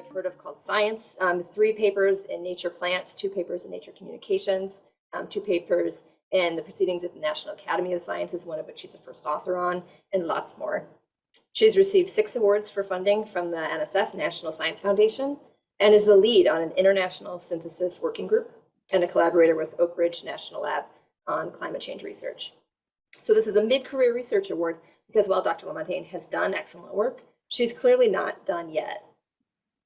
have heard of called Science, 3 papers in Nature Plants, 2 papers in Nature Communications, 2 papers in the Proceedings of the National Academy of Sciences, one of which she's a first author on, and lots more. She's received 6 awards for funding from the NSF, National Science Foundation, and is the lead on an international synthesis working group and a collaborator with Oak Ridge National Lab on climate change research. So this is a mid-career research award because while Dr. LaMontagne has done excellent work, she's clearly not done yet.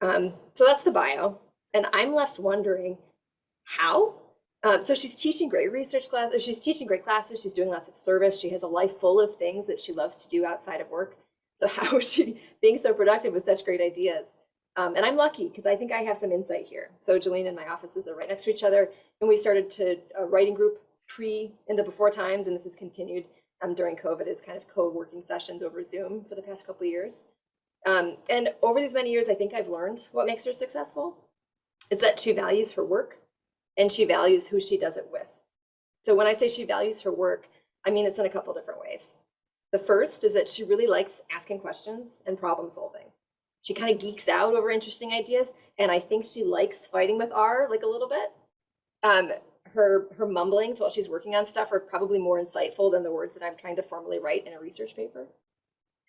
So that's the bio, and I'm left wondering how. So she's teaching great research classes, she's teaching great classes, she's doing lots of service, she has a life full of things that she loves to do outside of work. So how is she being so productive with such great ideas? And I'm lucky because I think I have some insight here. So Jalene and my offices are right next to each other, and we started to a writing group in the before times, and this has continued during COVID as kind of co-working sessions over Zoom for the past couple of years. And over these many years, I think I've learned what makes her successful. It's that she values her work and she values who she does it with. So when I say she values her work, I mean it's in a couple different ways. The first is that she really likes asking questions and problem solving. She kind of geeks out over interesting ideas, and I think she likes fighting with R like a little bit. Her mumblings while she's working on stuff are probably more insightful than the words that I'm trying to formally write in a research paper.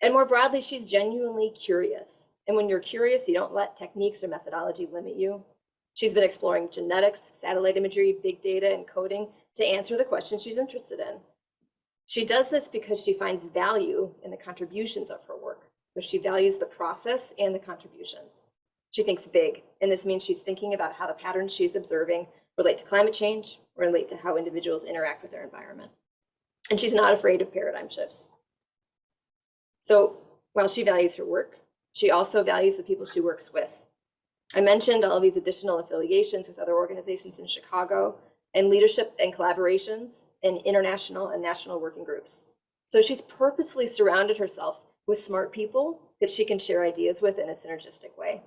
And more broadly, she's genuinely curious. And when you're curious, you don't let techniques or methodology limit you. She's been exploring genetics, satellite imagery, big data, and coding to answer the questions she's interested in. She does this because she finds value in the contributions of her work, because she values the process and the contributions. She thinks big, and this means she's thinking about how the patterns she's observing relate to climate change, or relate to how individuals interact with their environment. And she's not afraid of paradigm shifts. So while she values her work, she also values the people she works with. I mentioned all of these additional affiliations with other organizations in Chicago and leadership and collaborations in international and national working groups. So she's purposely surrounded herself with smart people that she can share ideas with in a synergistic way.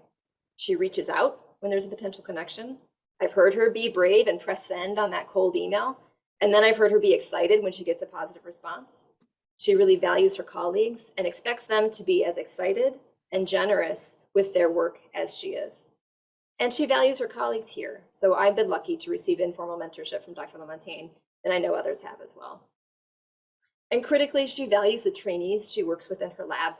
She reaches out when there's a potential connection. I've heard her be brave and press send on that cold email. And then I've heard her be excited when she gets a positive response. She really values her colleagues and expects them to be as excited and generous with their work as she is. And she values her colleagues here. So I've been lucky to receive informal mentorship from Dr. LaMontagne, and I know others have as well. And critically, she values the trainees she works with in her lab.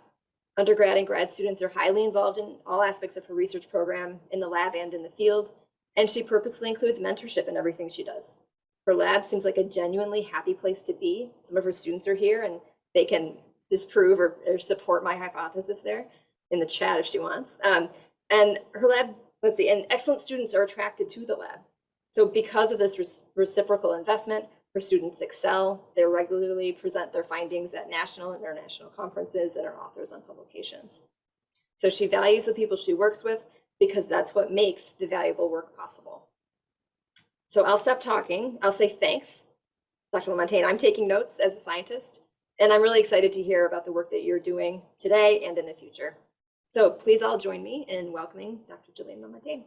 Undergrad and grad students are highly involved in all aspects of her research program in the lab and in the field, and she purposely includes mentorship in everything she does. Her lab seems like a genuinely happy place to be. Some of her students are here, and they can disprove or support my hypothesis there in the chat if she wants. And her lab, and excellent students are attracted to the lab. So because of this reciprocal investment, her students excel. They regularly present their findings at national and international conferences and are authors on publications. So she values the people she works with because that's what makes the valuable work possible. So I'll stop talking. I'll say thanks, Dr. LaMontagne. I'm taking notes as a scientist, and I'm really excited to hear about the work that you're doing today and in the future. So please all join me in welcoming Dr. Jalene LaMontagne.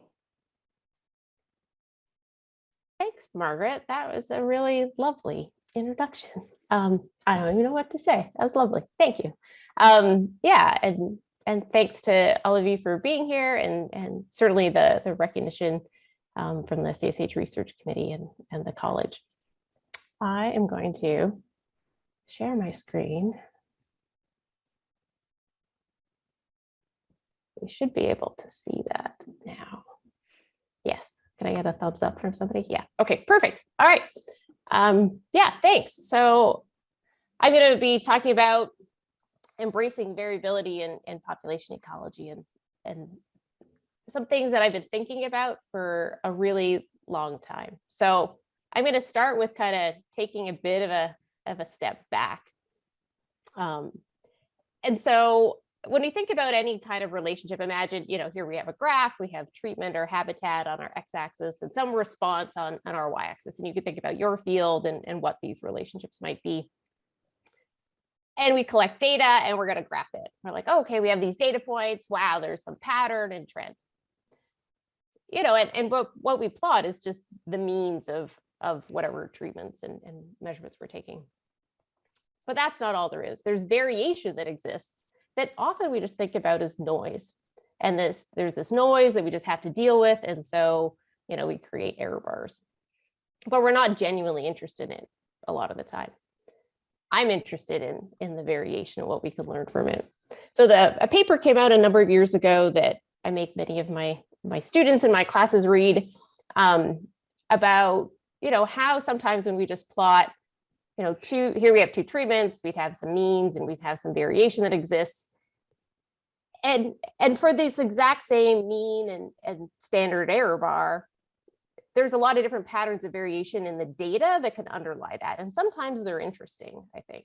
Thanks, Margaret. That was a really lovely introduction. I don't even know what to say. That was lovely. Thank you. Yeah, and thanks to all of you for being here, and certainly the recognition from the CSH Research Committee and the college. I am going to share my screen. We should be able to see that now. Yes. Can I get a thumbs up from somebody? Yeah. Okay, perfect. All right. Yeah, thanks. So I'm going to be talking about embracing variability in population ecology and some things that I've been thinking about for a really long time. So I'm going to start with kind of taking a bit of a step back. And so when we think about any kind of relationship, imagine, here we have a graph, we have treatment or habitat on our x-axis and some response on our y-axis. And you could think about your field and what these relationships might be. And we collect data and we're going to graph it. We're like, oh, okay, we have these data points. Wow, there's some pattern and trend. And what we plot is just the means of whatever treatments and measurements we're taking. But that's not all there is. There's variation that exists that often we just think about as noise. And there's this noise that we just have to deal with. And so, we create error bars. But we're not genuinely interested in it a lot of the time. I'm interested in the variation and what we can learn from it. So a paper came out a number of years ago that I make many of my students in my classes read, about how sometimes when we just plot, here we have two treatments, we'd have some means and we'd have some variation that exists. And for this exact same mean and standard error bar, there's a lot of different patterns of variation in the data that can underlie that. And sometimes they're interesting, I think.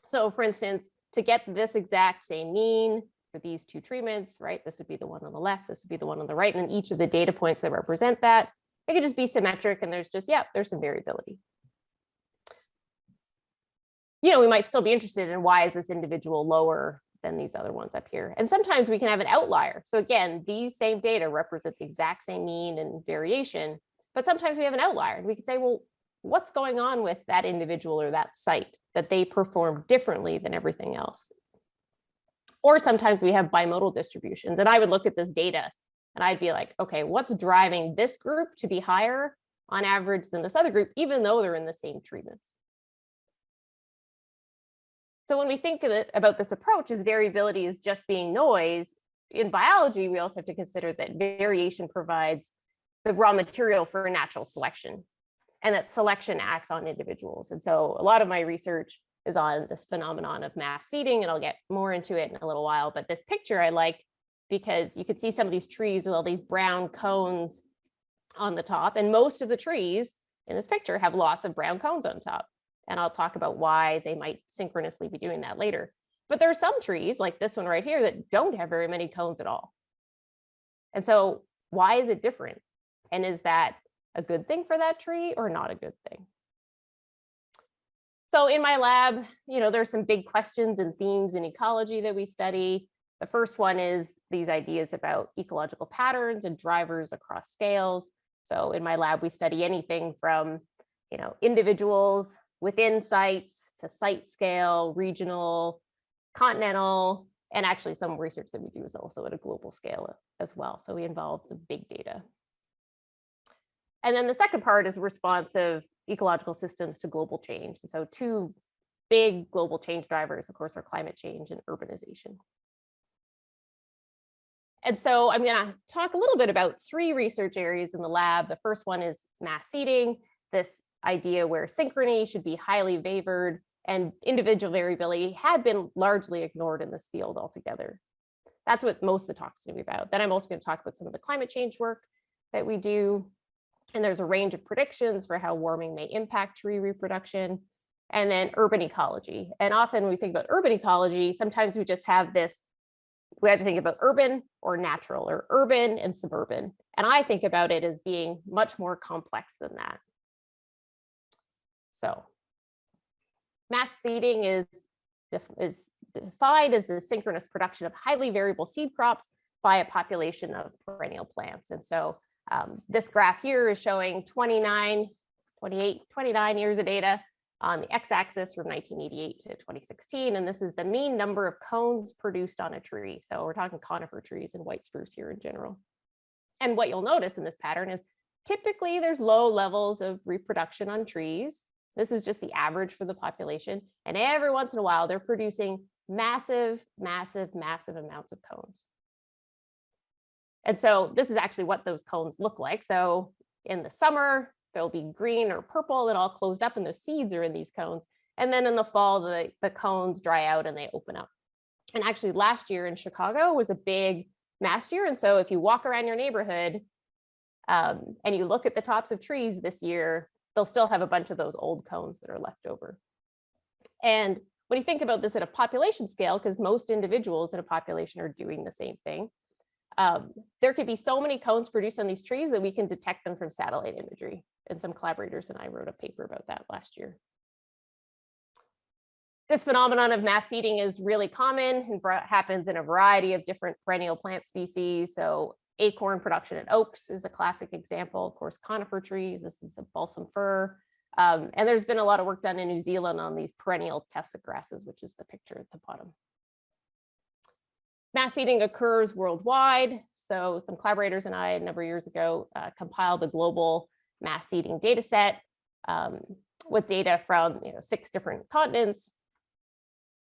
So for instance, to get this exact same mean for these two treatments, right? This would be the one on the left, this would be the one on the right, and each of the data points that represent that, it could just be symmetric and there's just, there's some variability. We might still be interested in why is this individual lower than these other ones up here. And sometimes we can have an outlier. So again, these same data represent the exact same mean and variation, but sometimes we have an outlier and we could say, well, what's going on with that individual or that site that they perform differently than everything else? Or sometimes we have bimodal distributions, and I would look at this data and I'd be like, okay, what's driving this group to be higher on average than this other group, even though they're in the same treatments? So when we think about this approach as variability is just being noise, in biology, we also have to consider that variation provides the raw material for natural selection, and that selection acts on individuals. And so a lot of my research is on this phenomenon of mass seeding, and I'll get more into it in a little while. But this picture I like because you could see some of these trees with all these brown cones on the top, and most of the trees in this picture have lots of brown cones on top. And I'll talk about why they might synchronously be doing that later. But there are some trees like this one right here that don't have very many cones at all. And so why is it different? And is that a good thing for that tree or not a good thing? So in my lab, there's some big questions and themes in ecology that we study. The first one is these ideas about ecological patterns and drivers across scales. So in my lab, we study anything from, individuals within sites to site scale, regional, continental, and actually some research that we do is also at a global scale as well. So we involve some big data. And then the second part is responsive ecological systems to global change. And so two big global change drivers, of course, are climate change and urbanization. And so I'm going to talk a little bit about three research areas in the lab. The first one is mass seeding, this idea where synchrony should be highly favored and individual variability had been largely ignored in this field altogether. That's what most of the talk's going to be about. Then I'm also going to talk about some of the climate change work that we do. And there's a range of predictions for how warming may impact tree reproduction. And then urban ecology. And often when we think about urban ecology, sometimes we just have this, we have to think about urban or natural, or urban and suburban. And I think about it as being much more complex than that. So mass seeding is defined as the synchronous production of highly variable seed crops by a population of perennial plants. And so this graph here is showing 29 years of data on the x-axis from 1988 to 2016. And this is the mean number of cones produced on a tree. So we're talking conifer trees and white spruce here in general. And what you'll notice in this pattern is typically there's low levels of reproduction on trees. This is just the average for the population. And every once in a while, they're producing massive, massive, massive amounts of cones. And so this is actually what those cones look like. So in the summer, they'll be green or purple and all closed up, and the seeds are in these cones. And then in the fall, the cones dry out and they open up. And actually last year in Chicago was a big mass year. And so if you walk around your neighborhood and you look at the tops of trees this year, they'll still have a bunch of those old cones that are left over. And when you think about this at a population scale, because most individuals in a population are doing the same thing, there could be so many cones produced on these trees that we can detect them from satellite imagery. And some collaborators and I wrote a paper about that last year. This phenomenon of mass seeding is really common and happens in a variety of different perennial plant species. So acorn production in oaks is a classic example. Of course, conifer trees, this is a balsam fir. And there's been a lot of work done in New Zealand on these perennial tussock grasses, which is the picture at the bottom. mass seeding occurs worldwide. So some collaborators and I, a number of years ago, compiled a global mass seeding data set with data from 6 different continents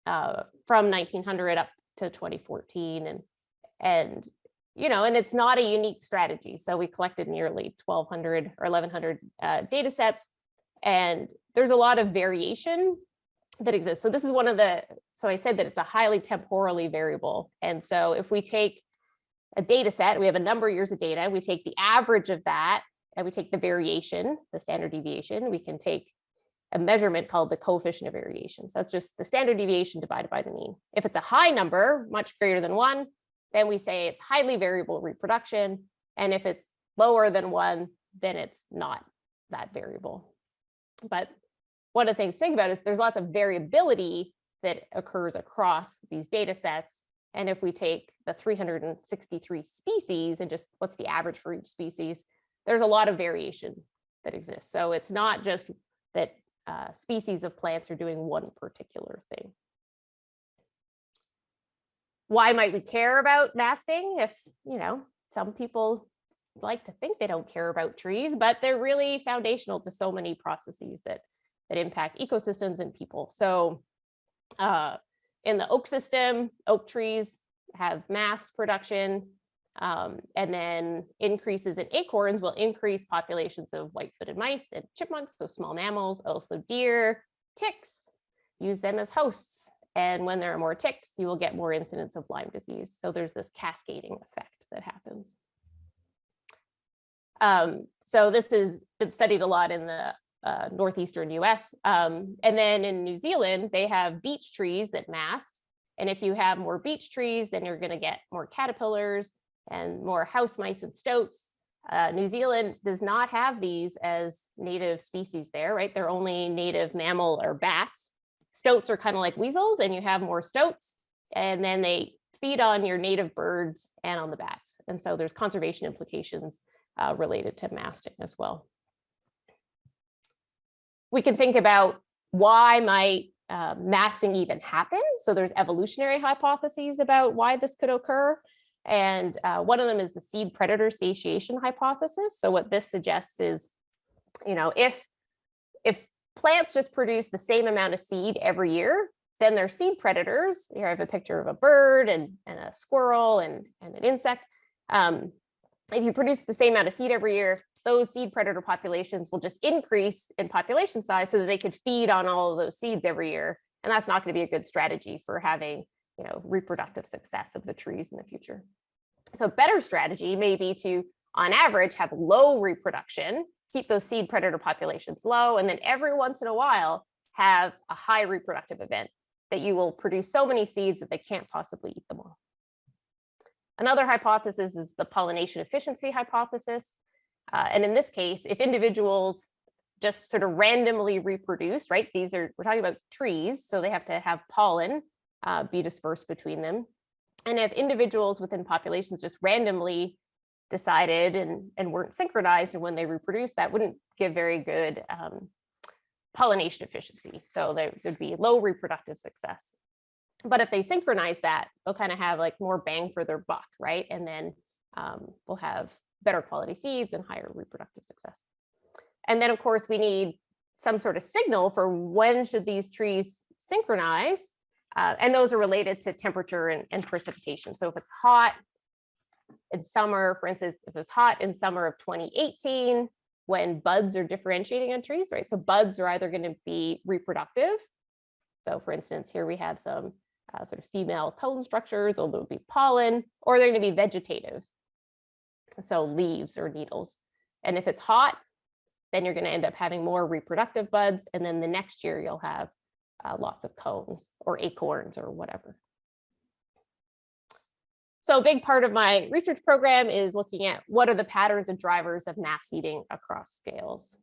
from 1900 up to 2014. And it's not a unique strategy. So we collected nearly 1,200 or 1,100 data sets, and there's a lot of variation that exists. So this is so I said that it's a highly temporally variable. And so if we take a data set, we have a number of years of data, we take the average of that, and we take the variation, the standard deviation, we can take a measurement called the coefficient of variation. So that's just the standard deviation divided by the mean. If it's a high number, much greater than 1, then we say it's highly variable reproduction. And if it's lower than 1, then it's not that variable. But one of the things to think about is there's lots of variability that occurs across these data sets. And if we take the 363 species and just what's the average for each species, there's a lot of variation that exists. So it's not just that species of plants are doing one particular thing. Why might we care about masting? If, some people like to think they don't care about trees, but they're really foundational to so many processes that impact ecosystems and people. So in the oak system, oak trees have mast production, and then increases in acorns will increase populations of white-footed mice and chipmunks, so small mammals, also deer, ticks, use them as hosts. And when there are more ticks, you will get more incidence of Lyme disease. So there's this cascading effect that happens. So this has been studied a lot in the northeastern US. And then in New Zealand, they have beech trees that mast. And if you have more beech trees, then you're going to get more caterpillars and more house mice and stoats. New Zealand does not have these as native species there, right? They're only native mammal or bats. Stoats are kind of like weasels, and you have more stoats, and then they feed on your native birds and on the bats. And so there's conservation implications related to masting as well. We can think about why might masting even happen. So there's evolutionary hypotheses about why this could occur. And one of them is the seed predator satiation hypothesis. So what this suggests is, if plants just produce the same amount of seed every year, then they're seed predators. Here I have a picture of a bird and a squirrel and an insect. If you produce the same amount of seed every year, those seed predator populations will just increase in population size so that they could feed on all of those seeds every year. And that's not going to be a good strategy for having, reproductive success of the trees in the future. So a better strategy may be to, on average, have low reproduction, keep those seed predator populations low, and then every once in a while have a high reproductive event that you will produce so many seeds that they can't possibly eat them all. Another hypothesis is the pollination efficiency hypothesis. And in this case, if individuals just sort of randomly reproduce, right? We're talking about trees, so they have to have pollen be dispersed between them. And if individuals within populations just randomly decided and weren't synchronized, and when they reproduce, that wouldn't give very good pollination efficiency. So there would be low reproductive success. But if they synchronize that, they'll kind of have like more bang for their buck, right? And then we'll have better quality seeds and higher reproductive success. And then of course we need some sort of signal for when should these trees synchronize. And those are related to temperature and precipitation. So if it's hot in summer, for instance, if it's hot in summer of 2018, when buds are differentiating on trees, right? So buds are either going to be reproductive. So for instance, here we have some sort of female cone structures, or there'll be pollen, or they're going to be vegetative. So leaves or needles. And if it's hot, then you're going to end up having more reproductive buds. And then the next year you'll have lots of cones or acorns or whatever. So a big part of my research program is looking at what are the patterns and drivers of mass seeding across scales.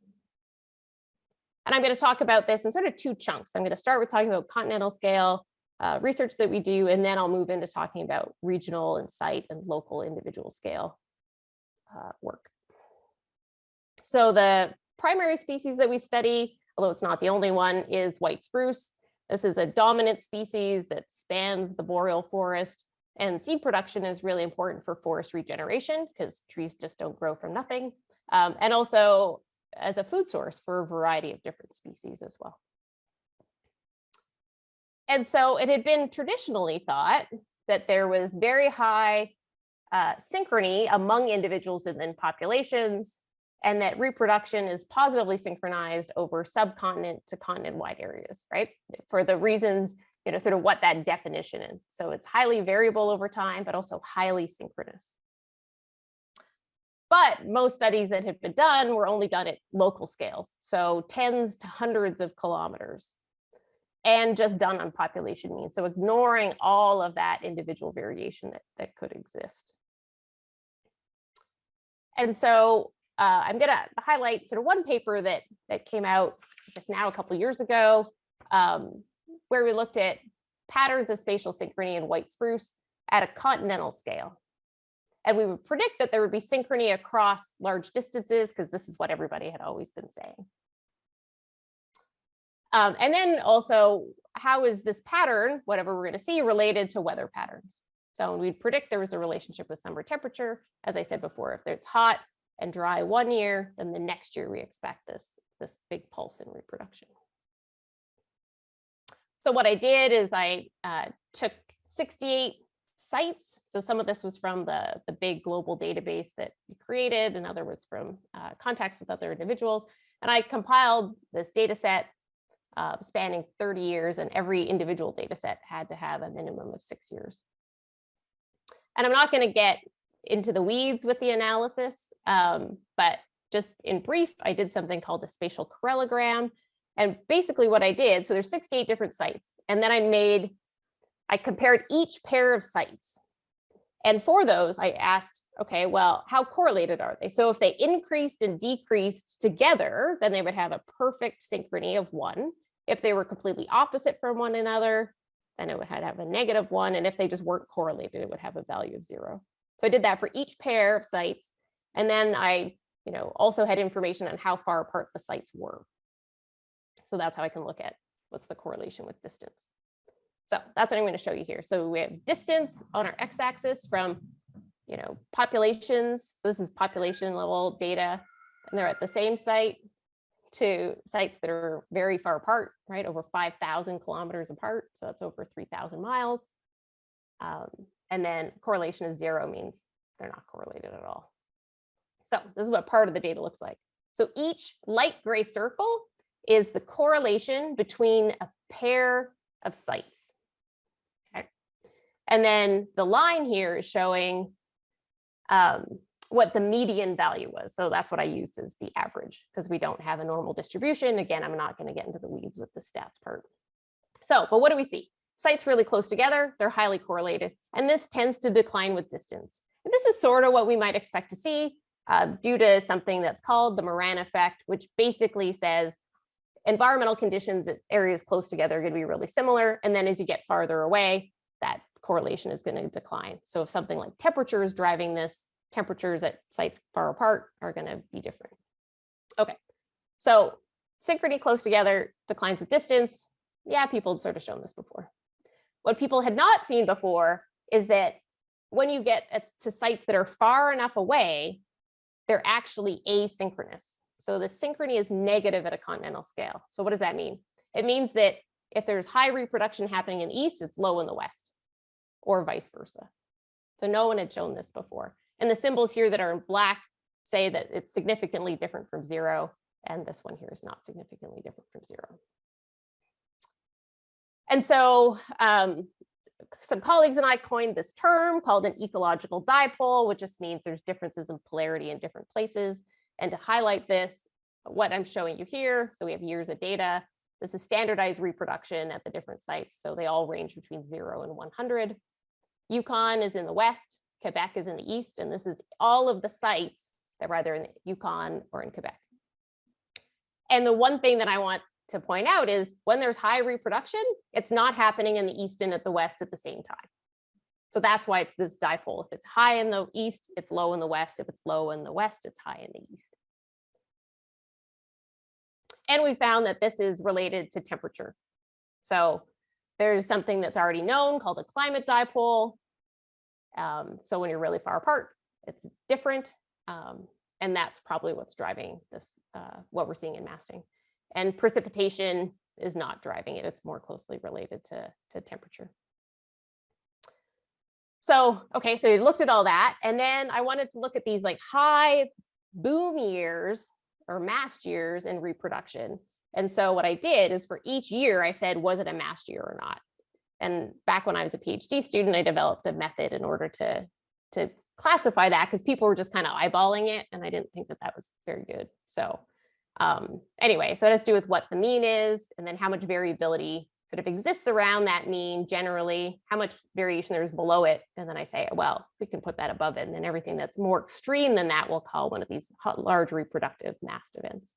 And I'm going to talk about this in sort of 2 chunks. I'm going to start with talking about continental scale research that we do, and then I'll move into talking about regional and site and local individual scale work. So the primary species that we study, although it's not the only one, is white spruce. This is a dominant species that spans the boreal forest. And seed production is really important for forest regeneration because trees just don't grow from nothing. And also as a food source for a variety of different species as well. And so it had been traditionally thought that there was very high synchrony among individuals and then populations, and that reproduction is positively synchronized over subcontinent to continent-wide areas, right? For the reasons, sort of what that definition is. So it's highly variable over time, but also highly synchronous. But most studies that have been done were only done at local scales, so tens to hundreds of kilometers, and just done on population means. So ignoring all of that individual variation that could exist. And so I'm going to highlight sort of one paper that came out just now a couple of years ago, where we looked at patterns of spatial synchrony in white spruce at a continental scale. And we would predict that there would be synchrony across large distances because this is what everybody had always been saying. And then also, how is this pattern, whatever we're going to see, related to weather patterns? So we'd predict there was a relationship with summer temperature. As I said before, if it's hot and dry one year, then the next year we expect this big pulse in reproduction. So what I did is I took 68 sites. So some of this was from the big global database that we created, and other was from contacts with other individuals. And I compiled this data set spanning 30 years, and every individual data set had to have a minimum of 6 years. And I'm not going to get into the weeds with the analysis, but just in brief, I did something called a spatial correlogram. And basically what I did, so there's 68 different sites, and then I compared each pair of sites. And for those, I asked, okay, well, how correlated are they? So if they increased and decreased together, then they would have a perfect synchrony of 1. If they were completely opposite from one another, then it would have a -1. And if they just weren't correlated, it would have a value of 0. So I did that for each pair of sites. And then I also had information on how far apart the sites were. So that's how I can look at what's the correlation with distance. So that's what I'm going to show you here. So we have distance on our x-axis from, populations. So this is population level data, and they're at the same site, to sites that are very far apart, right? Over 5,000 kilometers apart. So that's over 3,000 miles. And then correlation is 0, means they're not correlated at all. So this is what part of the data looks like. So each light gray circle is the correlation between a pair of sites. Okay. And then the line here is showing what the median value was. So that's what I used as the average, because we don't have a normal distribution. Again, I'm not going to get into the weeds with the stats part. So, but what do we see? Sites really close together, they're highly correlated, and this tends to decline with distance. And this is sort of what we might expect to see due to something that's called the Moran effect, which basically says environmental conditions at areas close together are going to be really similar. And then as you get farther away, that correlation is going to decline. So if something like temperature is driving this, temperatures at sites far apart are going to be different. Okay, so synchrony close together declines with distance. Yeah, people had sort of shown this before. What people had not seen before is that when you get to sites that are far enough away, they're actually asynchronous. So the synchrony is negative at a continental scale. So what does that mean? It means that if there's high reproduction happening in the east, it's low in the west, or vice versa. So no one had shown this before. And the symbols here that are in black say that it's significantly different from 0, and this one here is not significantly different from 0. And so some colleagues and I coined this term called an ecological dipole, which just means there's differences in polarity in different places. And to highlight this, what I'm showing you here, so we have years of data. This is standardized reproduction at the different sites. So they all range between 0 and 100. Yukon is in the west, Quebec is in the east, and this is all of the sites that are either in the Yukon or in Quebec. And the one thing that I want to point out is when there's high reproduction, it's not happening in the east and at the west at the same time. So that's why it's this dipole. If it's high in the east, it's low in the west. If it's low in the west, it's high in the east. And we found that this is related to temperature. So there's something that's already known called a climate dipole. So when you're really far apart, it's different. And that's probably what's driving this, what we're seeing in masting. And precipitation is not driving it. It's more closely related to temperature. So, okay, so we looked at all that. And then I wanted to look at these like high boom years or mast years in reproduction. And so what I did is for each year, I said, was it a mast year or not? And back when I was a PhD student, I developed a method in order to classify that because people were just kind of eyeballing it. And I didn't think that that was very good. So anyway, so it has to do with what the mean is and then how much variability sort of exists around that mean generally, how much variation there is below it. And then I say, well, we can put that above it. And then everything that's more extreme than that we'll call one of these large reproductive mast events.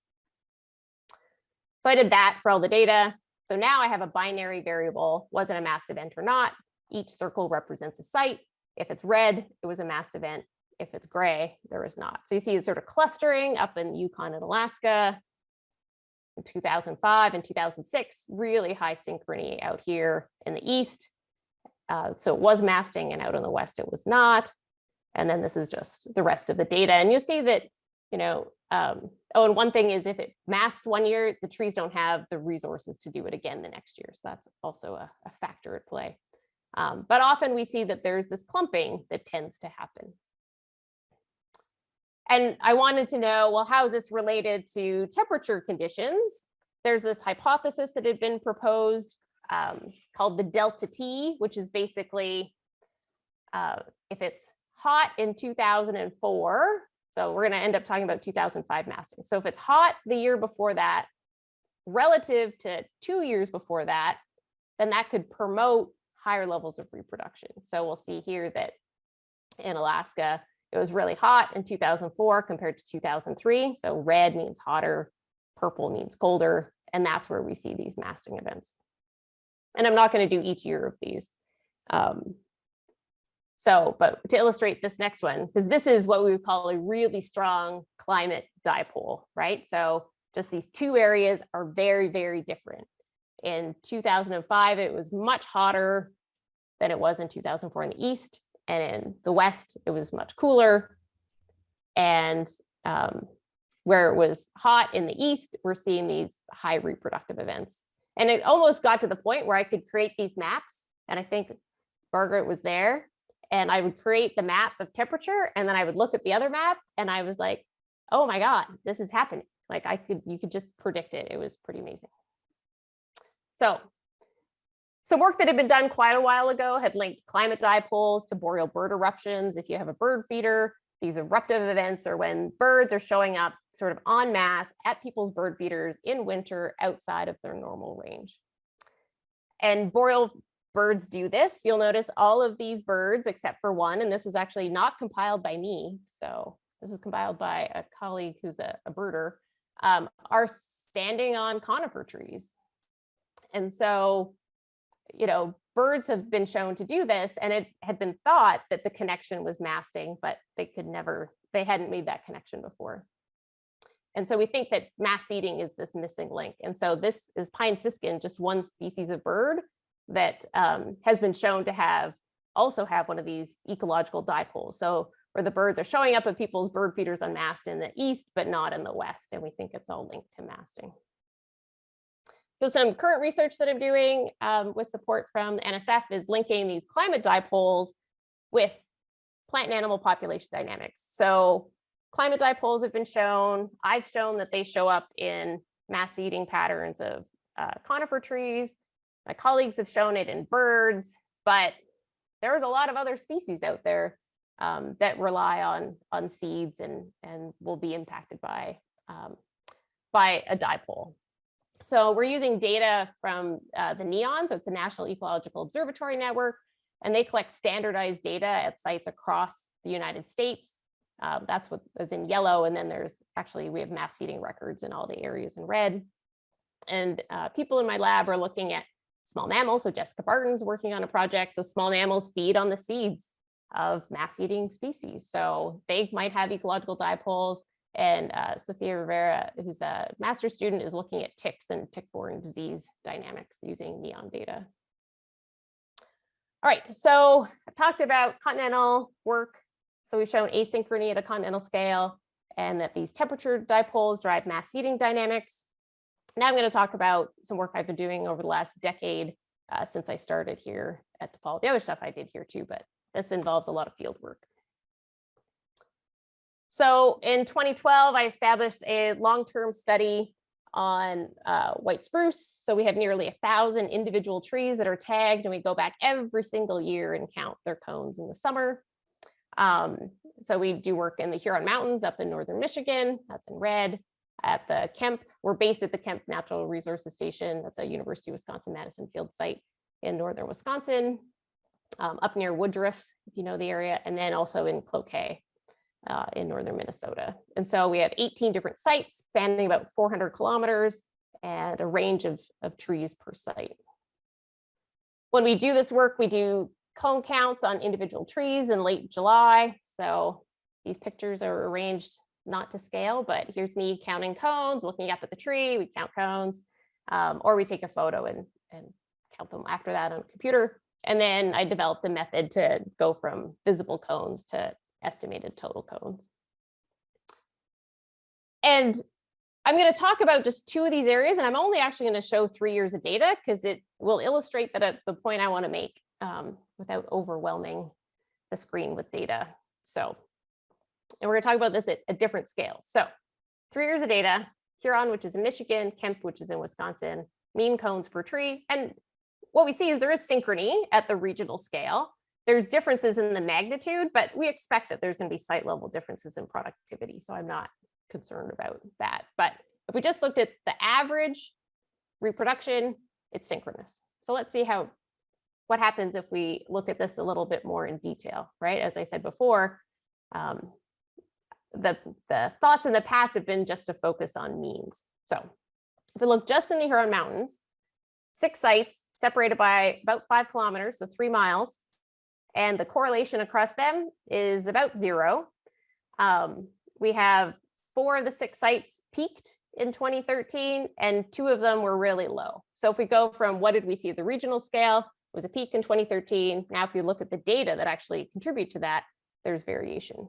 So I did that for all the data. So now I have a binary variable, was it a mast event or not? Each circle represents a site. If it's red, it was a mast event. If it's gray, there is not. So you see it's sort of clustering up in Yukon and Alaska. In 2005 and 2006, really high synchrony out here in the east. So it was masting, and out in the west, it was not. And then this is just the rest of the data. And you'll see that, you know, oh, and one thing is if it masts one year, the trees don't have the resources to do it again the next year. So that's also a factor at play. But often we see that there's this clumping that tends to happen. And I wanted to know, well, how is this related to temperature conditions? There's this hypothesis that had been proposed called the delta T, which is basically if it's hot in 2004, so we're going to end up talking about 2005 masting. So if it's hot the year before that, relative to 2 years before that, then that could promote higher levels of reproduction. So we'll see here that in Alaska, it was really hot in 2004 compared to 2003. So red means hotter, purple means colder, and that's where we see these masting events. And I'm not going to do each year of these. But to illustrate this next one, because this is what we would call a really strong climate dipole, right? So just these two areas are very, very different. In 2005, it was much hotter than it was in 2004 in the east. And in the west, it was much cooler. And where it was hot in the east, we're seeing these high reproductive events. And it almost got to the point where I could create these maps. And I think Margaret was there. And I would create the map of temperature. And then I would look at the other map. And I was like, oh my God, this is happening. Like you could just predict it. It was pretty amazing. So work that had been done quite a while ago had linked climate dipoles to boreal bird eruptions. If you have a bird feeder, these eruptive events are when birds are showing up sort of en masse at people's bird feeders in winter outside of their normal range. And boreal birds do this. You'll notice all of these birds, except for one, and this was actually not compiled by me. So this was compiled by a colleague who's a birder, are standing on conifer trees. And so, you know, birds have been shown to do this, and it had been thought that the connection was masting, but they hadn't made that connection before. And so we think that mass seeding is this missing link. And so this is pine siskin, just one species of bird that has been shown to also have one of these ecological dipoles. So where the birds are showing up at people's bird feeders en masse in the east, but not in the west. And we think it's all linked to masting. So some current research that I'm doing with support from NSF is linking these climate dipoles with plant and animal population dynamics. So climate dipoles have been shown. I've shown that they show up in mass eating patterns of conifer trees. My colleagues have shown it in birds, but there's a lot of other species out there that rely on seeds and will be impacted by a dipole. So we're using data from the NEON, so it's the National Ecological Observatory Network, and they collect standardized data at sites across the United States. That's what is in yellow, and then we have mass seeding records in all the areas in red. And people in my lab are looking at small mammals, so Jessica Barton's working on a project, so small mammals feed on the seeds of mass eating species. So they might have ecological dipoles. And Sophia Rivera, who's a master's student, is looking at ticks and tick-borne disease dynamics using NEON data. All right, so I talked about continental work. So we've shown asynchrony at a continental scale and that these temperature dipoles drive mass seeding dynamics. Now I'm going to talk about some work I've been doing over the last decade since I started here at DePaul. The other stuff I did here too, but this involves a lot of field work. So in 2012, I established a long-term study on white spruce. So we have nearly 1,000 individual trees that are tagged, and we go back every single year and count their cones in the summer. So we do work in the Huron Mountains up in northern Michigan. That's in red. At the Kemp, we're based at the Kemp Natural Resources Station. That's a University of Wisconsin-Madison field site in northern Wisconsin, up near Woodruff, if you know the area, and then also in Cloquet in northern Minnesota. And so we have 18 different sites spanning about 400 kilometers and a range of trees per site. When we do this work, we do cone counts on individual trees in late July. So these pictures are arranged not to scale, but here's me counting cones, looking up at the tree, we count cones, or we take a photo and count them after that on a computer. And then I developed a method to go from visible cones to estimated total cones. And I'm going to talk about just 2 of these areas, and I'm only actually going to show 3 years of data because it will illustrate the point I want to make without overwhelming the screen with data. So, and we're going to talk about this at different scales. So 3 years of data, Huron, which is in Michigan, Kemp, which is in Wisconsin, mean cones per tree. And what we see is there is synchrony at the regional scale. There's differences in the magnitude, but we expect that there's going to be site level differences in productivity. So I'm not concerned about that. But if we just looked at the average reproduction, it's synchronous. So let's see what happens if we look at this a little bit more in detail, right? As I said before, the thoughts in the past have been just to focus on means. So if we look just in the Huron Mountains, 6 sites separated by about 5 kilometers, so 3 miles, and the correlation across them is about 0. We have 4 of the 6 sites peaked in 2013, and 2 of them were really low. So if we go from what did we see at the regional scale, it was a peak in 2013. Now, if you look at the data that actually contribute to that, there's variation.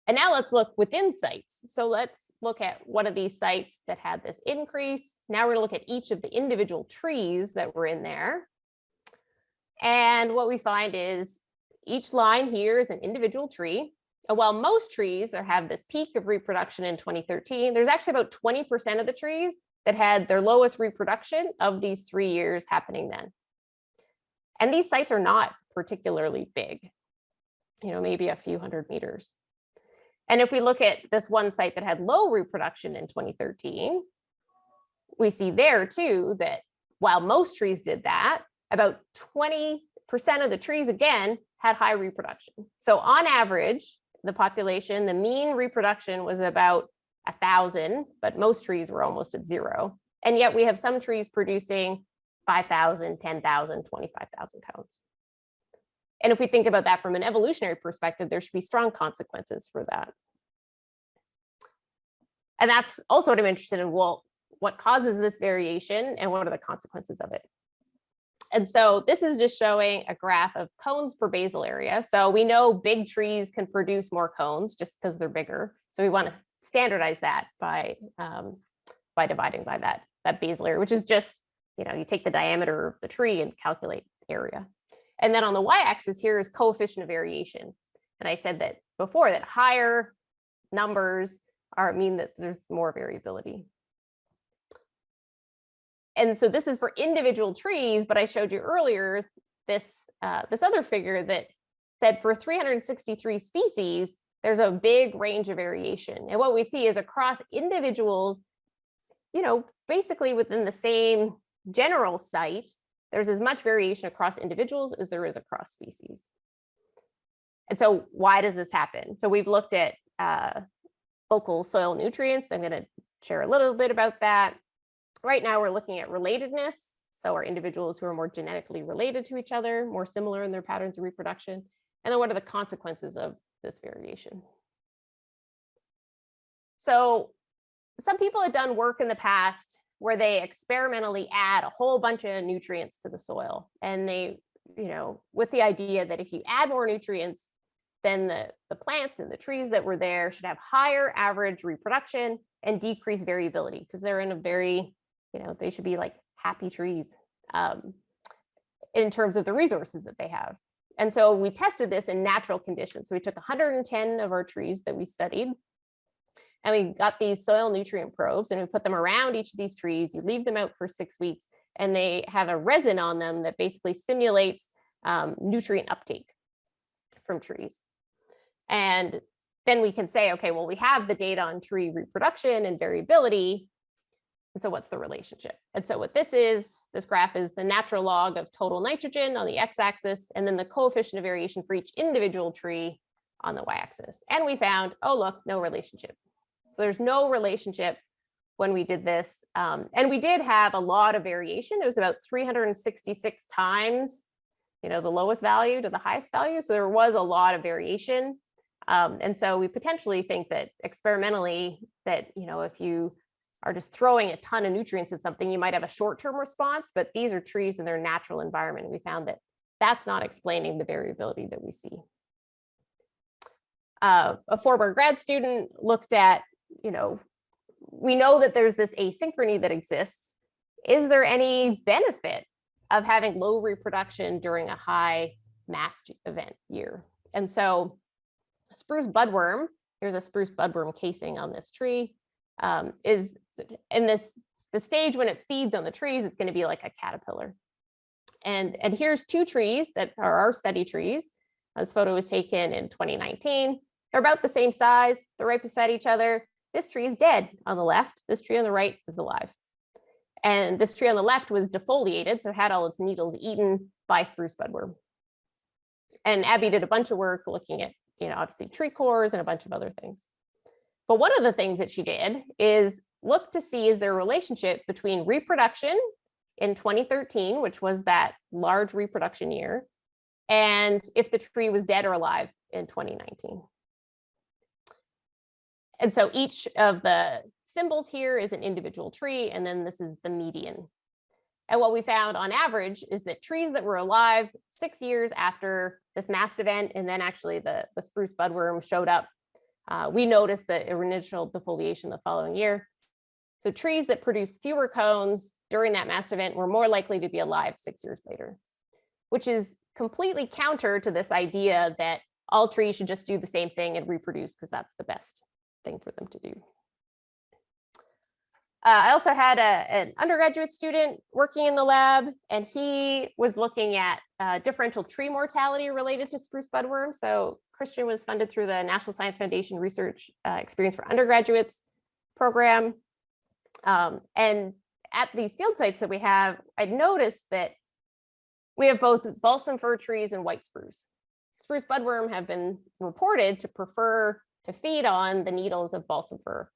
And now let's look within sites. So let's look at one of these sites that had this increase. Now we're going to look at each of the individual trees that were in there. And what we find is each line here is an individual tree. And while most trees have this peak of reproduction in 2013, there's actually about 20% of the trees that had their lowest reproduction of these 3 years happening then. And these sites are not particularly big, maybe a few hundred meters. And if we look at this one site that had low reproduction in 2013, we see there too that while most trees did that, about 20% of the trees again had high reproduction. So on average, the population, the mean reproduction was about 1,000, but most trees were almost at 0. And yet we have some trees producing 5,000, 10,000, 25,000 cones. And if we think about that from an evolutionary perspective, there should be strong consequences for that. And that's also what I'm interested in. Well, what causes this variation and what are the consequences of it? And so this is just showing a graph of cones per basal area. So we know big trees can produce more cones just because they're bigger. So we want to standardize that by dividing by that basal area, which is just, you take the diameter of the tree and calculate area. And then on the y-axis here is coefficient of variation. And I said that before, that higher numbers mean that there's more variability. And so this is for individual trees, but I showed you earlier this other figure that said for 363 species, there's a big range of variation. And what we see is across individuals, basically within the same general site, there's as much variation across individuals as there is across species. And so why does this happen? So we've looked at local soil nutrients. I'm going to share a little bit about that. Right now, we're looking at relatedness. So are individuals who are more genetically related to each other, more similar in their patterns of reproduction? And then what are the consequences of this variation? So some people have done work in the past where they experimentally add a whole bunch of nutrients to the soil. And they, with the idea that if you add more nutrients, then the plants and the trees that were there should have higher average reproduction and decreased variability, because they're in a very, they should be like happy trees in terms of the resources that they have. And so we tested this in natural conditions. So we took 110 of our trees that we studied, and we got these soil nutrient probes, and we put them around each of these trees. You leave them out for 6 weeks, and they have a resin on them that basically simulates nutrient uptake from trees. And then we can say, okay, well, we have the data on tree reproduction and variability. And so what's the relationship? And so what this graph is the natural log of total nitrogen on the x-axis, and then the coefficient of variation for each individual tree on the y-axis. And we found, oh, look, no relationship. So there's no relationship when we did this. And we did have a lot of variation. It was about 366 times, the lowest value to the highest value. So there was a lot of variation. And so we potentially think that experimentally that, if you are just throwing a ton of nutrients at something, you might have a short-term response, but these are trees in their natural environment. We found that that's not explaining the variability that we see. A former grad student looked at, we know that there's this asynchrony that exists. Is there any benefit of having low reproduction during a high mast event year? And so spruce budworm, here's a spruce budworm casing on this tree, is in the stage when it feeds on the trees, it's going to be like a caterpillar. And here's 2 trees that are our study trees. This photo was taken in 2019. They're about the same size. They're right beside each other. This tree is dead on the left. This tree on the right is alive. And this tree on the left was defoliated, so it had all its needles eaten by spruce budworm. And Abby did a bunch of work looking at, obviously tree cores and a bunch of other things. But one of the things that she did is look to see, is there a relationship between reproduction in 2013, which was that large reproduction year, and if the tree was dead or alive in 2019. And so each of the symbols here is an individual tree, and then this is the median. And what we found on average is that trees that were alive 6 years after this mast event, and then actually the spruce budworm showed up, we noticed the initial defoliation the following year. So trees that produced fewer cones during that mast event were more likely to be alive 6 years later, which is completely counter to this idea that all trees should just do the same thing and reproduce because that's the best thing for them to do. I also had an undergraduate student working in the lab, and he was looking at differential tree mortality related to spruce budworm. So Christian was funded through the National Science Foundation Research Experience for Undergraduates program. And at these field sites that we have, I noticed that we have both balsam fir trees and white spruce. Spruce budworm have been reported to prefer to feed on the needles of balsam fir,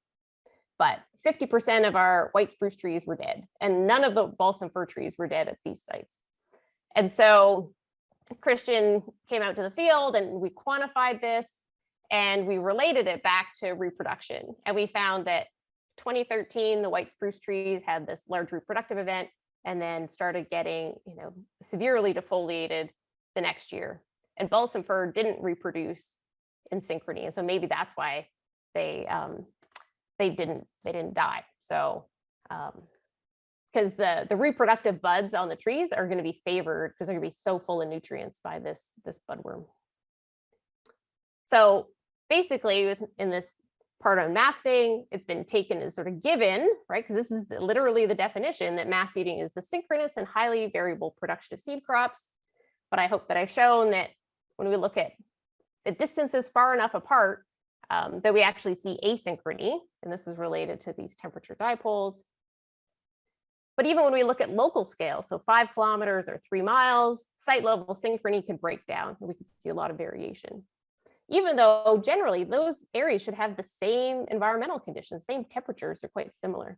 but 50% of our white spruce trees were dead, and none of the balsam fir trees were dead at these sites. And so Christian came out to the field and we quantified this, and we related it back to reproduction. And we found that 2013, the white spruce trees had this large reproductive event and then started getting, severely defoliated the next year. And balsam fir didn't reproduce in synchrony. And so maybe that's why they didn't die. So because the reproductive buds on the trees are going to be favored because they're going to be so full of nutrients by this budworm. So basically in this part on masting, it's been taken as sort of given, right? Because this is literally the definition that mass eating is the synchronous and highly variable production of seed crops. But I hope that I've shown that when we look at the distances far enough apart, that we actually see asynchrony, and this is related to these temperature dipoles. But even when we look at local scale, so 5 kilometers or 3 miles, site level synchrony can break down, and we can see a lot of variation. Even though generally those areas should have the same environmental conditions, same temperatures are quite similar.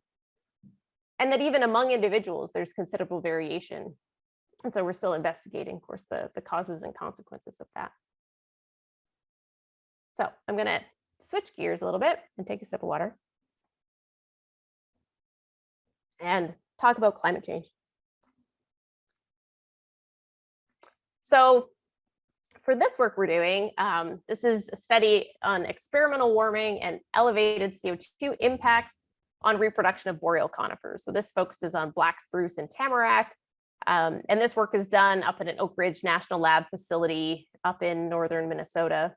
And that even among individuals, there's considerable variation. And so we're still investigating, of course, the causes and consequences of that. So I'm going to switch gears a little bit and take a sip of water. and talk about climate change. So for this work we're doing, this is a study on experimental warming and elevated CO2 impacts on reproduction of boreal conifers. So this focuses on black spruce and tamarack. And this work is done up at an Oak Ridge National Lab facility up in northern Minnesota.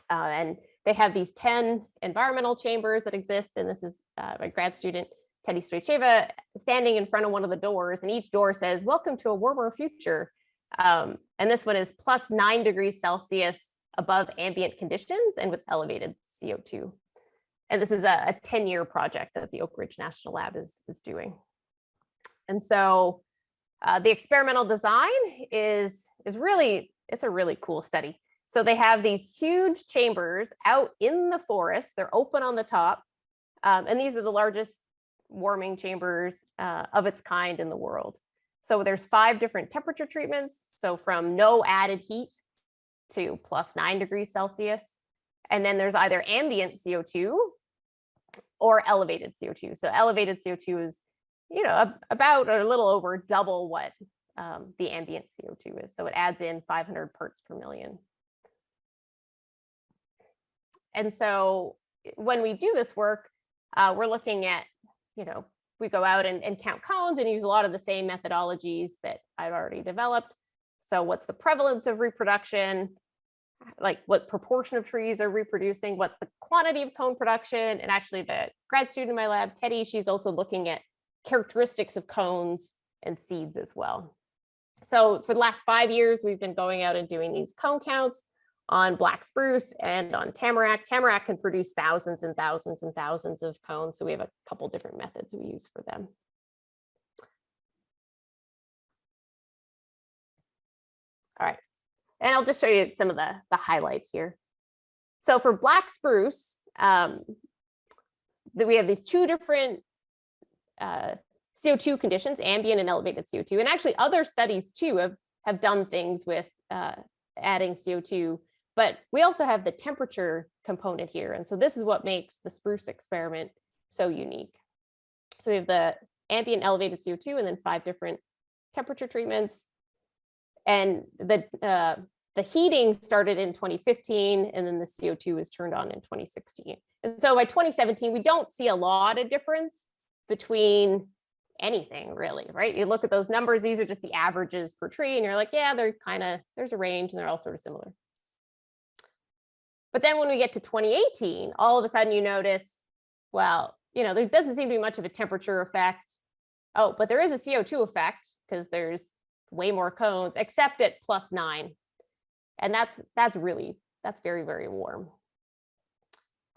And they have these 10 environmental chambers that exist. And this is my grad student, Teddy Stracheva, standing in front of one of the doors. And each door says, "Welcome to a warmer future." And this one is plus 9 degrees Celsius above ambient conditions and with elevated CO2. And this is a 10-year project that the Oak Ridge National Lab is doing. And so the experimental design is really, it's a really cool study. So they have these huge chambers out in the forest. They're open on the top. And these are the largest warming chambers of its kind in the world. So there's 5 different temperature treatments. So from no added heat to plus 9 degrees Celsius. And then there's either ambient CO2 or elevated CO2. So elevated CO2 is, you know, about or a little over double what the ambient CO2 is. So it adds in 500 parts per million. And so when we do this work, we're looking at, you know, we go out and count cones and use a lot of the same methodologies that I've already developed. So what's the prevalence of reproduction? Like what proportion of trees are reproducing? What's the quantity of cone production? And actually the grad student in my lab, Teddy, she's also looking at characteristics of cones and seeds as well. So for the last 5 years, we've been going out and doing these cone counts on black spruce and on tamarack. Tamarack can produce thousands and thousands and thousands of cones. So we have a couple different methods we use for them. All right, and I'll just show you some of the highlights here. So for black spruce, we have these 2 different CO2 conditions, ambient and elevated CO2. And actually other studies too have done things with adding CO2, but we also have the temperature component here. And so this is what makes the spruce experiment so unique. So we have the ambient elevated CO2 and then 5 different temperature treatments. And the heating started in 2015, and then the CO2 was turned on in 2016. And so by 2017, we don't see a lot of difference between anything really, right? You look at those numbers, these are just the averages per tree, and you're like, yeah, they're kind of, there's a range and they're all sort of similar. But then when we get to 2018, all of a sudden you notice, well, you know, there doesn't seem to be much of a temperature effect. Oh, but there is a CO2 effect because there's way more cones, except at plus 9. And that's very, very warm.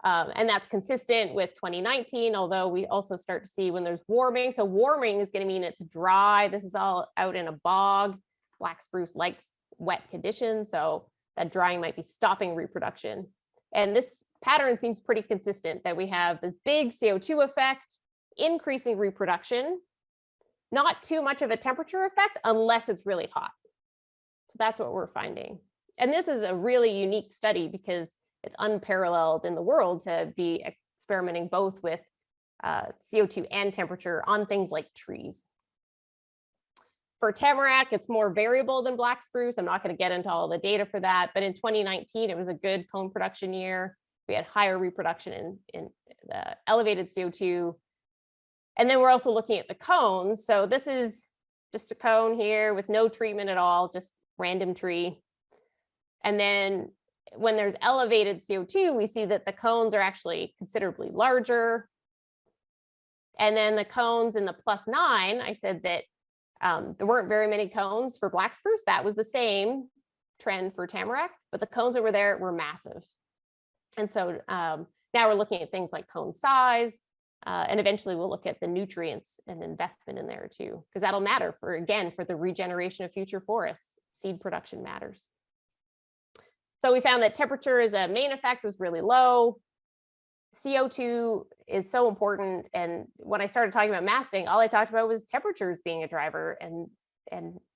And that's consistent with 2019, although we also start to see when there's warming. So warming is going to mean it's dry. This is all out in a bog. Black spruce likes wet conditions, so that drying might be stopping reproduction. And this pattern seems pretty consistent, that we have this big CO2 effect, increasing reproduction, not too much of a temperature effect unless it's really hot. So that's what we're finding. And this is a really unique study because it's unparalleled in the world to be experimenting both with CO2 and temperature on things like trees. For tamarack, it's more variable than black spruce. I'm not going to get into all the data for that, but in 2019, it was a good cone production year. We had higher reproduction in the elevated CO2. And then we're also looking at the cones. So this is just a cone here with no treatment at all, just random tree. And then when there's elevated CO2, we see that the cones are actually considerably larger. And then the cones in the plus 9, I said that there weren't very many cones for black spruce. That was the same trend for tamarack, but the cones that were there were massive. And so now we're looking at things like cone size, and eventually we'll look at the nutrients and investment in there too, because that'll matter for, again, for the regeneration of future forests. Seed production matters. So we found that temperature as a main effect was really low. CO2 is so important. And when I started talking about masting, all I talked about was temperatures being a driver. And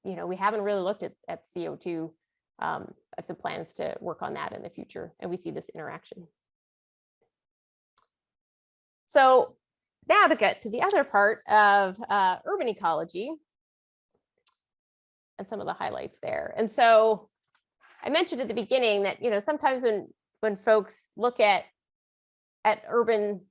you know, we haven't really looked at CO2. I have some plans to work on that in the future. And we see this interaction. So now to get to the other part of urban ecology and some of the highlights there. And so I mentioned at the beginning that, you know, sometimes when folks look at urban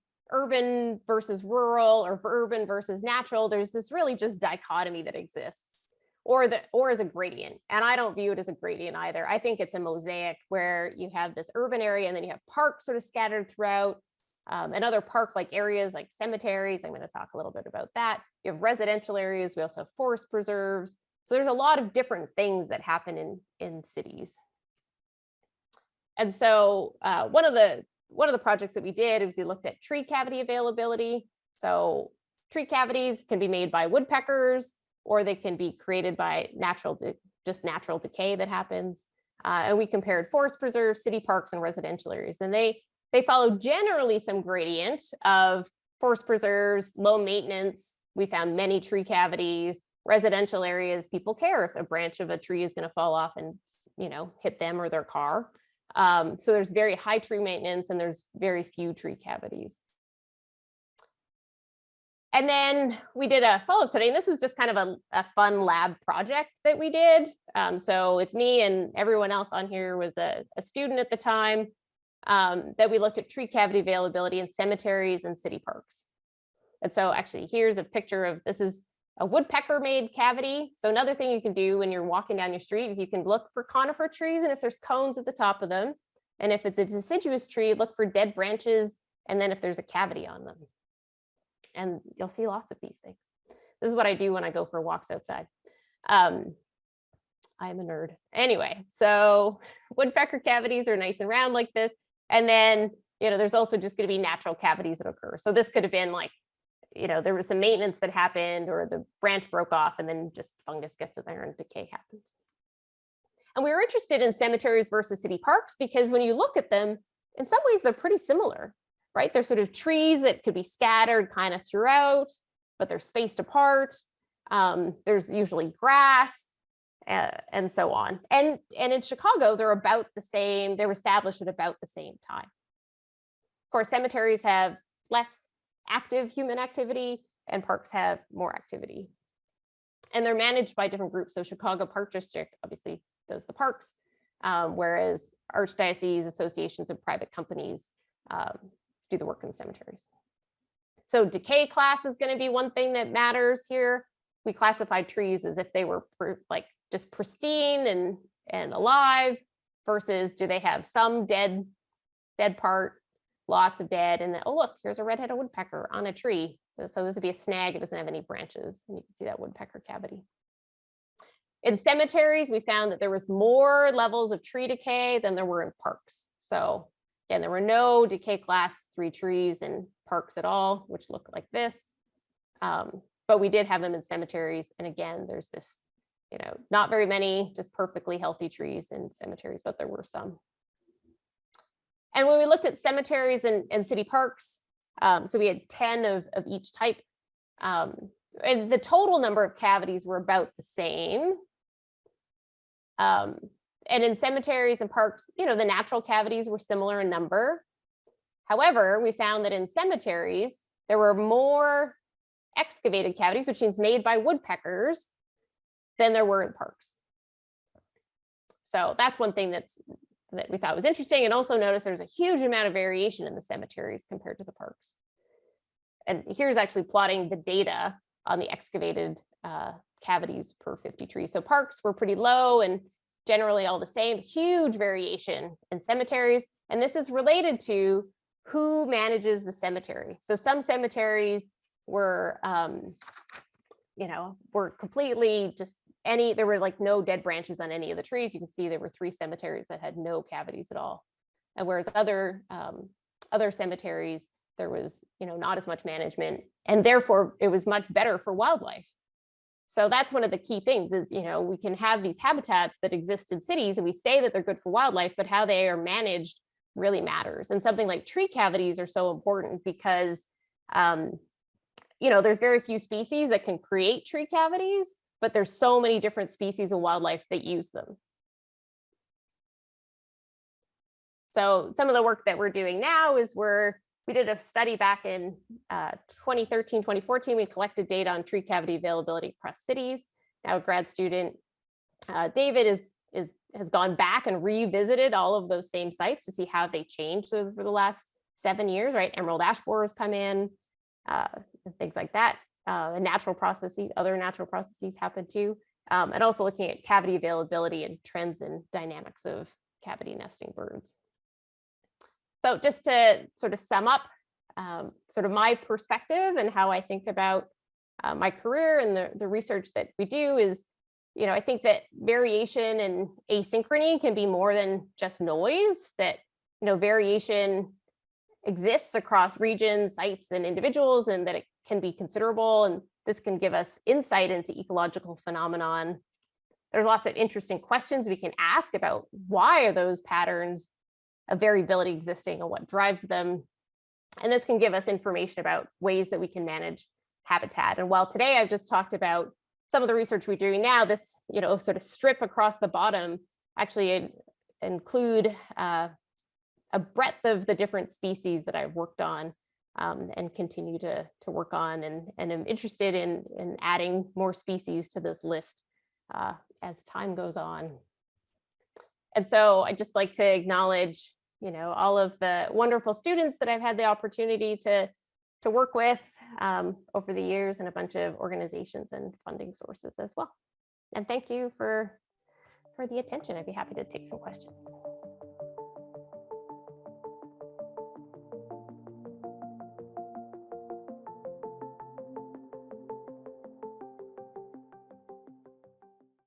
versus rural or urban versus natural, there's this really just dichotomy that exists, or as a gradient. And I don't view it as a gradient either. I think it's a mosaic where you have this urban area and then you have parks sort of scattered throughout, and other park-like areas like cemeteries. I'm going to talk a little bit about that. You have residential areas. We also have forest preserves. So there's a lot of different things that happen in cities. And so one of the projects that we did was we looked at tree cavity availability. So tree cavities can be made by woodpeckers, or they can be created by natural decay that happens. And we compared forest preserves, city parks, and residential areas. And they follow generally some gradient of forest preserves, low maintenance. We found many tree cavities. Residential areas, people care if a branch of a tree is going to fall off and, you know, hit them or their car. So there's very high tree maintenance and there's very few tree cavities. And then we did a follow-up study, and this was just kind of a fun lab project that we did. So it's me and everyone else on here was a student at the time, that we looked at tree cavity availability in cemeteries and city parks. And so actually here's a picture of, this is a woodpecker made cavity. So another thing you can do when you're walking down your street is you can look for conifer trees, and if there's cones at the top of them, and if it's a deciduous tree, look for dead branches, and then if there's a cavity on them. And you'll see lots of these things. This is what I do when I go for walks outside. I'm a nerd. Anyway, so woodpecker cavities are nice and round like this. And then, you know, there's also just going to be natural cavities that occur. So this could have been like, you know, there was some maintenance that happened, or the branch broke off and then just fungus gets in there and decay happens. And we were interested in cemeteries versus city parks because when you look at them, in some ways they're pretty similar, right? They're sort of trees that could be scattered kind of throughout, but they're spaced apart. There's usually grass and so on. And in Chicago, they're about the same. They were established at about the same time. Of course, cemeteries have less active human activity and parks have more activity. And they're managed by different groups. So Chicago Park District obviously does the parks, whereas archdiocese, associations, and private companies do the work in the cemeteries. So decay class is going to be one thing that matters here. We classified trees as if they were like just pristine and alive versus do they have some dead part, lots of dead, and then, oh look, here's a red-headed woodpecker on a tree. So this would be a snag. It doesn't have any branches, and you can see that woodpecker cavity. In cemeteries, we found that there was more levels of tree decay than there were in parks. So again, there were no decay class 3 trees in parks at all, which look like this. But we did have them in cemeteries. And again, there's this, you know, not very many just perfectly healthy trees in cemeteries, but there were some. And when we looked at cemeteries and city parks, so we had 10 of each type, and the total number of cavities were about the same. And in cemeteries and parks, you know, the natural cavities were similar in number. However, we found that in cemeteries, there were more excavated cavities, which means made by woodpeckers, than there were in parks. So that's one thing that we thought was interesting. And also notice there's a huge amount of variation in the cemeteries compared to the parks. And here's actually plotting the data on the excavated cavities per 50 trees. So parks were pretty low and generally all the same, huge variation in cemeteries. And this is related to who manages the cemetery. So some cemeteries were, you know, were completely just there were like no dead branches on any of the trees. You can see there were 3 cemeteries that had no cavities at all. And whereas other cemeteries, there was, you know, not as much management, and therefore it was much better for wildlife. So that's one of the key things is, you know, we can have these habitats that exist in cities and we say that they're good for wildlife, but how they are managed really matters. And something like tree cavities are so important because, you know, there's very few species that can create tree cavities, but there's so many different species of wildlife that use them. So some of the work that we're doing now is we're we did a study back in 2013, 2014. We collected data on tree cavity availability across cities. Now a grad student, David, has gone back and revisited all of those same sites to see how they changed over the last 7 years, right? Emerald ash borers come in, and things like that. And natural processes, other natural processes happen too. And also looking at cavity availability and trends and dynamics of cavity nesting birds. So just to sort of sum up sort of my perspective and how I think about my career and the research that we do is, I think that variation and asynchrony can be more than just noise, that, variation exists across regions, sites, and individuals, and that it can be considerable. And this can give us insight into ecological phenomenon. There's lots of interesting questions we can ask about why are those patterns of variability existing and what drives them. And this can give us information about ways that we can manage habitat. And while today I've just talked about some of the research we're doing now, this sort of strip across the bottom actually include a breadth of the different species that I've worked on and continue to work on, and I'm interested in adding more species to this list as time goes on. And so I'd just like to acknowledge all of the wonderful students that I've had the opportunity to work with over the years, and a bunch of organizations and funding sources as well. And thank you for the attention. I'd be happy to take some questions.